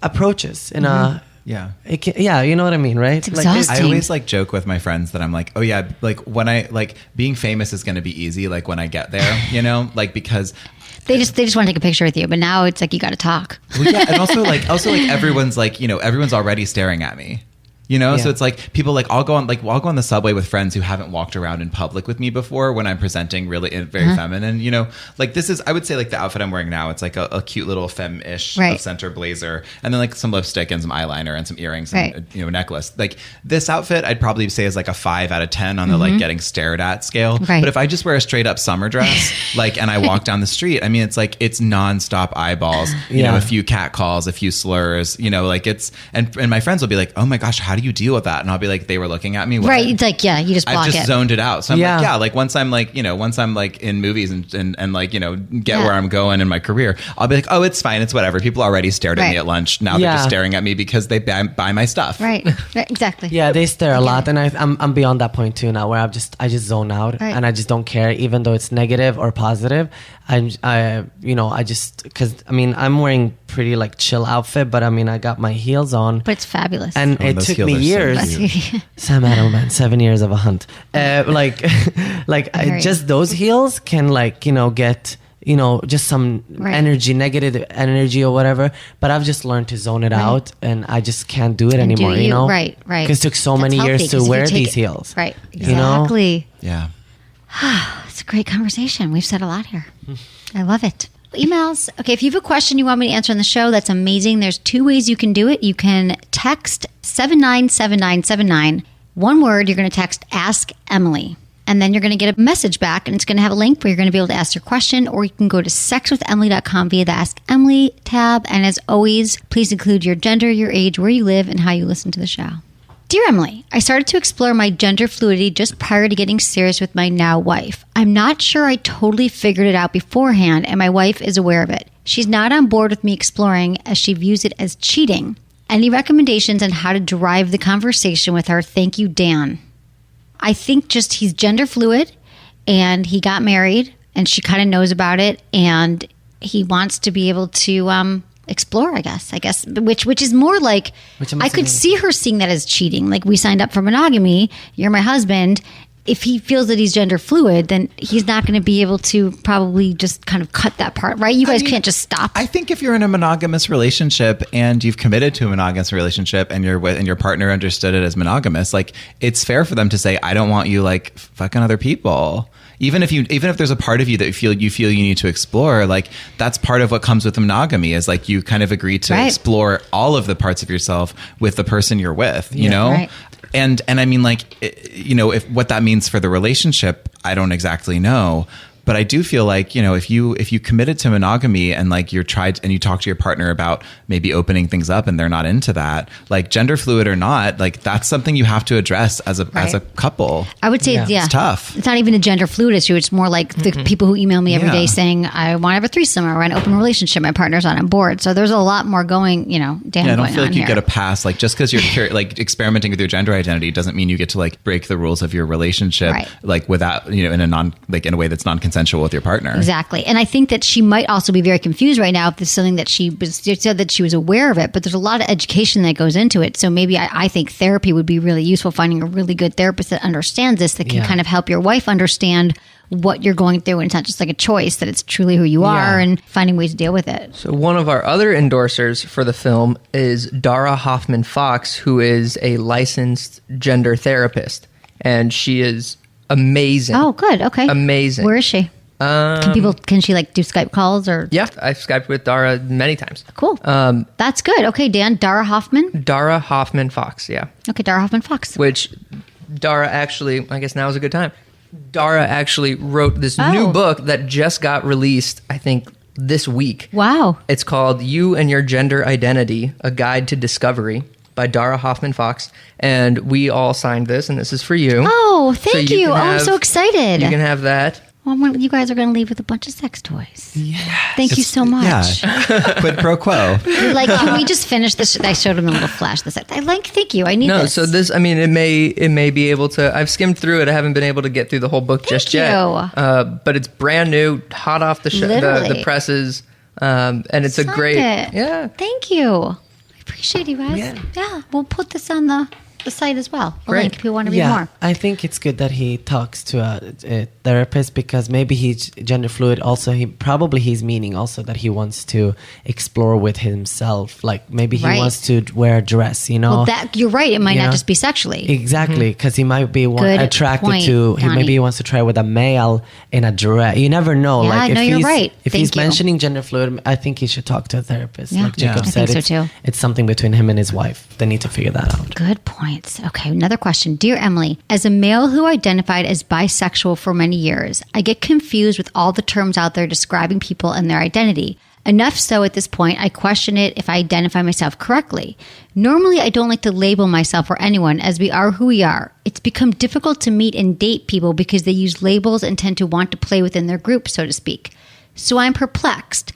approaches in a Yeah. Yeah, you know what I mean, right? It's exhausting. I always like joke with my friends that I'm like, oh yeah, like when I like being famous is going to be easy. Like when I get there, you know, like because They just want to take a picture with you, but now it's like you got to talk. well, yeah, and also like everyone's like, you know, everyone's already staring at me. You know, Yeah. so it's like people like I'll go on the subway with friends who haven't walked around in public with me before when I'm presenting really very feminine. You know, like this is I would say like the outfit I'm wearing now. It's like a cute little femme-ish center blazer, and then like some lipstick and some eyeliner and some earrings and a necklace. Like this outfit, I'd probably say is like a 5 out of 10 on the like getting stared at scale. Right. But if I just wear a straight up summer dress, like and I walk down the street, I mean, it's like it's nonstop eyeballs. You know, a few cat calls, a few slurs. You know, like it's and my friends will be like, oh my gosh, how do you deal with that? And I'll be like, they were looking at me. What? Right. It's like, you just block I've just it. zoned it out. So I'm like, like once I'm like, you know, once I'm like in movies and like, you know, get where I'm going in my career, I'll be like, oh, it's fine. It's whatever. People already stared at me at lunch. Now they're just staring at me because they buy my stuff. Right. Exactly. Yeah, they stare a lot, and I'm beyond that point too now, where I just zone out, and I just don't care, even though it's negative or positive. Because I mean, I'm wearing pretty like chill outfit, but I mean, I got my heels on, But it's fabulous. and it those took heels me are so years. cute. Sam Edelman, 7 years of a hunt. Just those heels can like get. Just some energy, negative energy or whatever. But I've just learned to zone it out, and I just can't do it anymore. You know, Right. Because it took so That's many healthy, years 'cause to if you wear take these it- heels. Right. You know? Exactly. Yeah. It's a great conversation. We've said a lot here. I love it. Emails. Okay, if you have a question you want me to answer on the show, that's amazing. There's 2 ways you can do it. You can text 797979. One word, you're going to text Ask Emily. And then you're going to get a message back, and it's going to have a link where you're going to be able to ask your question, or you can go to sexwithemily.com via the Ask Emily tab. And as always, please include your gender, your age, where you live, and how you listen to the show. Dear Emily, I started to explore my gender fluidity just prior to getting serious with my now wife. I'm not sure I totally figured it out beforehand, and my wife is aware of it. She's not on board with me exploring, as she views it as cheating. Any recommendations on how to drive the conversation with her? Thank you, Dan. I think just he's gender fluid, and he got married, and she kind of knows about it, and he wants to be able to explore, I guess, which is more like, I could see her seeing that as cheating. Like, we signed up for monogamy, you're my husband. If he feels that he's gender fluid, then he's not going to be able to probably just kind of cut that part, right? You guys can't just stop. I think if you're in a monogamous relationship and you've committed to a monogamous relationship and your partner understood it as monogamous, like it's fair for them to say, I don't want you like fucking other people. Even if there's a part of you that you feel you need to explore, like that's part of what comes with monogamy, is like you kind of agree to explore all of the parts of yourself with the person you're with, you know? Right. And I mean, like, you know, if what that means for the relationship, I don't exactly know. But I do feel like, you know, if you committed to monogamy and like you talk to your partner about maybe opening things up and they're not into that, like gender fluid or not, like that's something you have to address as a couple. I would say, it's tough. It's not even a gender fluid issue. It's more like the people who email me every day saying, I want to have a threesome or an open relationship. My partner's not on board. So there's a lot more going, Dan, I don't going feel like on you here. get a pass. Like just because you're like experimenting with your gender identity doesn't mean you get to like break the rules of your relationship, like without, in a way that's non-consensual with your partner. Exactly. And I think that she might also be very confused right now if this is something that she said that she was aware of it, but there's a lot of education that goes into it. So maybe I think therapy would be really useful, finding a really good therapist that understands this, that can kind of help your wife understand what you're going through. And it's not just like a choice, that it's truly who you are, and finding ways to deal with it. So one of our other endorsers for the film is Dara Hoffman Fox, who is a licensed gender therapist. And she is amazing. Oh, good. Okay. Amazing. Where is she? Can she like do Skype calls or? Yeah, I've Skyped with Dara many times. Cool. That's good. Okay, Dan, Dara Hoffman Fox. Yeah. Okay, Dara Hoffman Fox. Which Dara actually, I guess now is a good time. Dara actually wrote this new book that just got released, I think, this week. Wow. It's called You and Your Gender Identity, A Guide to Discovery, by Dara Hoffman Fox. And we all signed this, and this is for you. Oh, thank So you. can I'm so excited. You can have that. Well, you guys are going to leave with a bunch of sex toys. Yes. Thank you so much. Yeah. Quid pro quo. Like, can we just finish this? I showed him a little flash. Thank you. I need this. So this, I mean, it may be able to, I've skimmed through it. I haven't been able to get through the whole book just yet. But it's brand new, hot off the presses. And it's a great, Yeah. Thank you. I Appreciate you guys. Yeah. We'll put this on the site as well. A Great. link if you want to read more. I think it's good that he talks to a therapist because maybe he's gender fluid. Also, he's meaning also that he wants to explore with himself. Like maybe he wants to wear a dress. Well, you're right. It might not just be sexually. Exactly, because he might be attracted point, to. Dany. Maybe he wants to try with a male in a dress. You never know. Yeah, like, you're right. If he's mentioning gender fluid, I think he should talk to a therapist. Yeah. Like Jacob I said, think so too. It's something between him and his wife. They need to figure that out. Good points. Okay, another question. Dear Emily, as a male who identified as bisexual for many years, I get confused with all the terms out there describing people and their identity. Enough so at this point, I question it if I identify myself correctly. Normally, I don't like to label myself or anyone as we are who we are. It's become difficult to meet and date people because they use labels and tend to want to play within their group, so to speak. So I'm perplexed.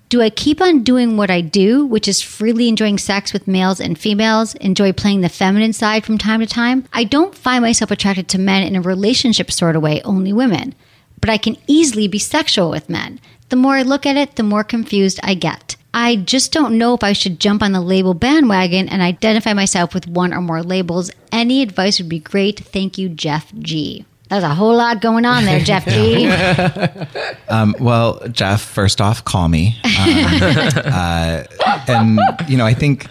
Do I keep on doing what I do, which is freely enjoying sex with males and females, enjoy playing the feminine side from time to time? I don't find myself attracted to men in a relationship sort of way, only women. But I can easily be sexual with men. The more I look at it, the more confused I get. I just don't know if I should jump on the label bandwagon and identify myself with one or more labels. Any advice would be great. Thank you, Jeff G. There's a whole lot going on there, Jeff G. Well, Jeff, first off, call me. And, I think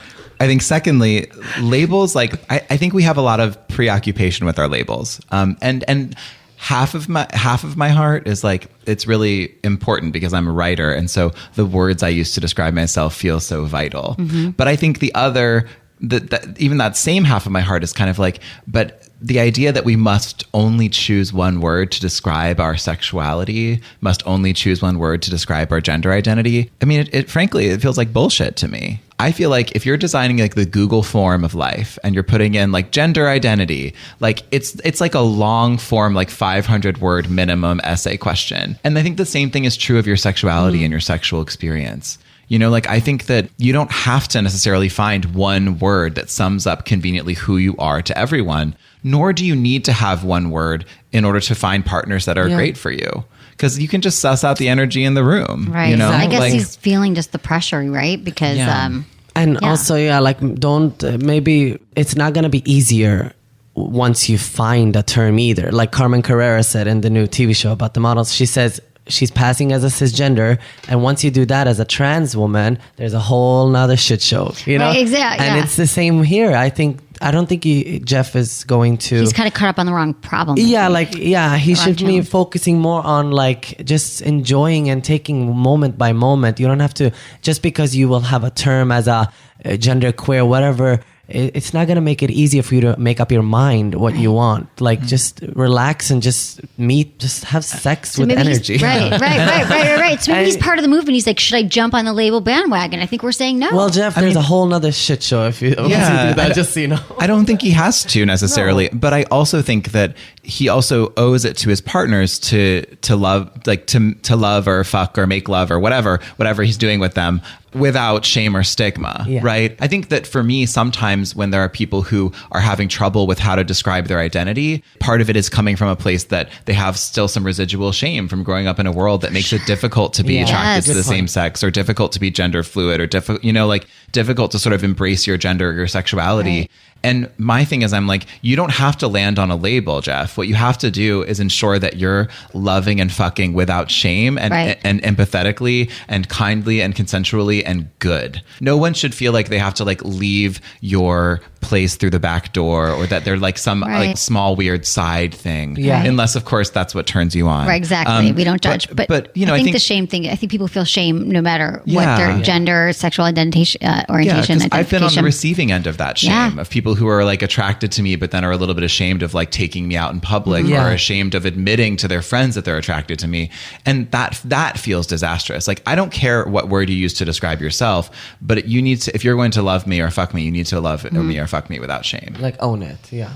secondly, labels, like, I think we have a lot of preoccupation with our labels. And half of my heart is like, it's really important because I'm a writer. And so the words I use to describe myself feel so vital. Mm-hmm. But I think the other, even that same half of my heart is kind of like, but the idea that we must only choose one word to describe our sexuality, must only choose one word to describe our gender identity. I mean, frankly, it feels like bullshit to me. I feel like if you're designing like the Google form of life and you're putting in like gender identity, like it's like a long form, like 500 word minimum essay question. And I think the same thing is true of your sexuality and your sexual experience. Like I think that you don't have to necessarily find one word that sums up conveniently who you are to everyone, nor do you need to have one word in order to find partners that are great for you. Because you can just suss out the energy in the room. Right. So I guess he's feeling just the pressure, right? Because, also, don't, maybe it's not going to be easier once you find a term either. Like Carmen Carrera said in the new TV show about the models, she says, she's passing as a cisgender, and once you do that as a trans woman, there's a whole nother shit show, Right, exactly. And it's the same here. I don't think Jeff is going to. He's kind of caught up on the wrong problem. He should be focusing more on like just enjoying and taking moment by moment. You don't have to, just because you will have a term as a gender queer, whatever. It's not going to make it easier for you to make up your mind what you want. Like, just relax and just have sex with energy. Right. So maybe he's part of the movement. He's like, should I jump on the label bandwagon? I think we're saying no. Well, Jeff, there's a whole nother shit show if you do that, just so you know. I don't think he has to necessarily, but I also think that he also owes it to his partners to love, like to love or fuck or make love or whatever he's doing with them, without shame or stigma, right? I think that for me, sometimes when there are people who are having trouble with how to describe their identity, part of it is coming from a place that they have still some residual shame from growing up in a world that makes it difficult to be attracted to the same sex, or difficult to be gender fluid, or difficult to sort of embrace your gender or your sexuality. Right. And my thing is, I'm like, you don't have to land on a label, Jeff. What you have to do is ensure that you're loving and fucking without shame and empathetically and kindly and consensually and good. No one should feel like they have to like leave your place through the back door, or that they're like some like small weird side thing. Unless of course that's what turns you on. Right, exactly. We don't judge. But I think the shame thing, I think people feel shame no matter what their gender, sexual orientation. I've been on the receiving end of that shame, of people who are like attracted to me, but then are a little bit ashamed of like taking me out in public, or ashamed of admitting to their friends that they're attracted to me. And that feels disastrous. Like, I don't care what word you use to describe yourself, but you need to, if you're going to love me or fuck me, you need to love me or fuck me without shame. Like, own it. Yeah.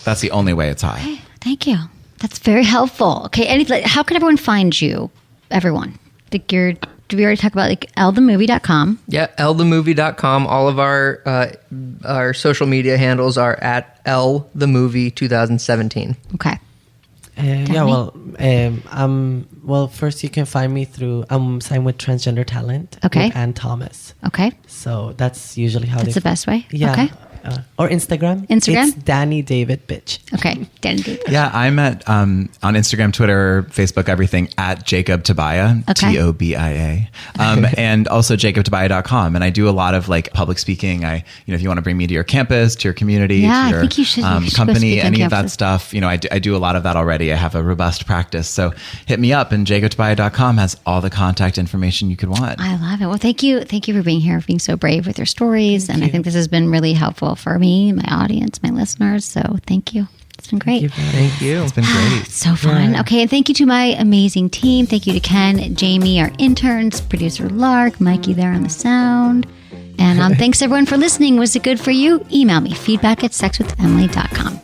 That's the only way it's high. Okay, thank you. That's very helpful. Okay. How can everyone find you? Everyone. Did we already talk about like lthemovie.com? Yeah, lthemovie.com. All of our social media handles are at lthemovie 2017. Okay. I'm Well, first you can find me through, I'm signed with Transgender Talent. Okay. With Ann Thomas. Okay. So that's usually how That's the best way? Yeah. Okay. Or Instagram. Instagram? It's Dany David Bitch. Okay. Dany David. Yeah, I'm at on Instagram, Twitter, Facebook, everything at Jacob Tobia, Okay. Tobia, and also jacobtobia.com. And I do a lot of like public speaking. If you want to bring me to your campus, to your community, Yeah, to your I think you should go company, speak on any of that campuses. stuff. I do a lot of that already. I have a robust practice. So hit me up, and jacobtobia.com has all the contact information you could want. I love it. Well, thank you. Thank you for being here, for being so brave with your stories. I think this has been really helpful for me, my audience, my listeners. So thank you. It's been great. Thank you. It's been great. So fun. Okay. And thank you to my amazing team. Thank you to Ken, Jamie, our interns, producer Lark, Mikey there on the sound. And thanks everyone for listening. Was it good for you? Email me, feedback@sexwithemily.com.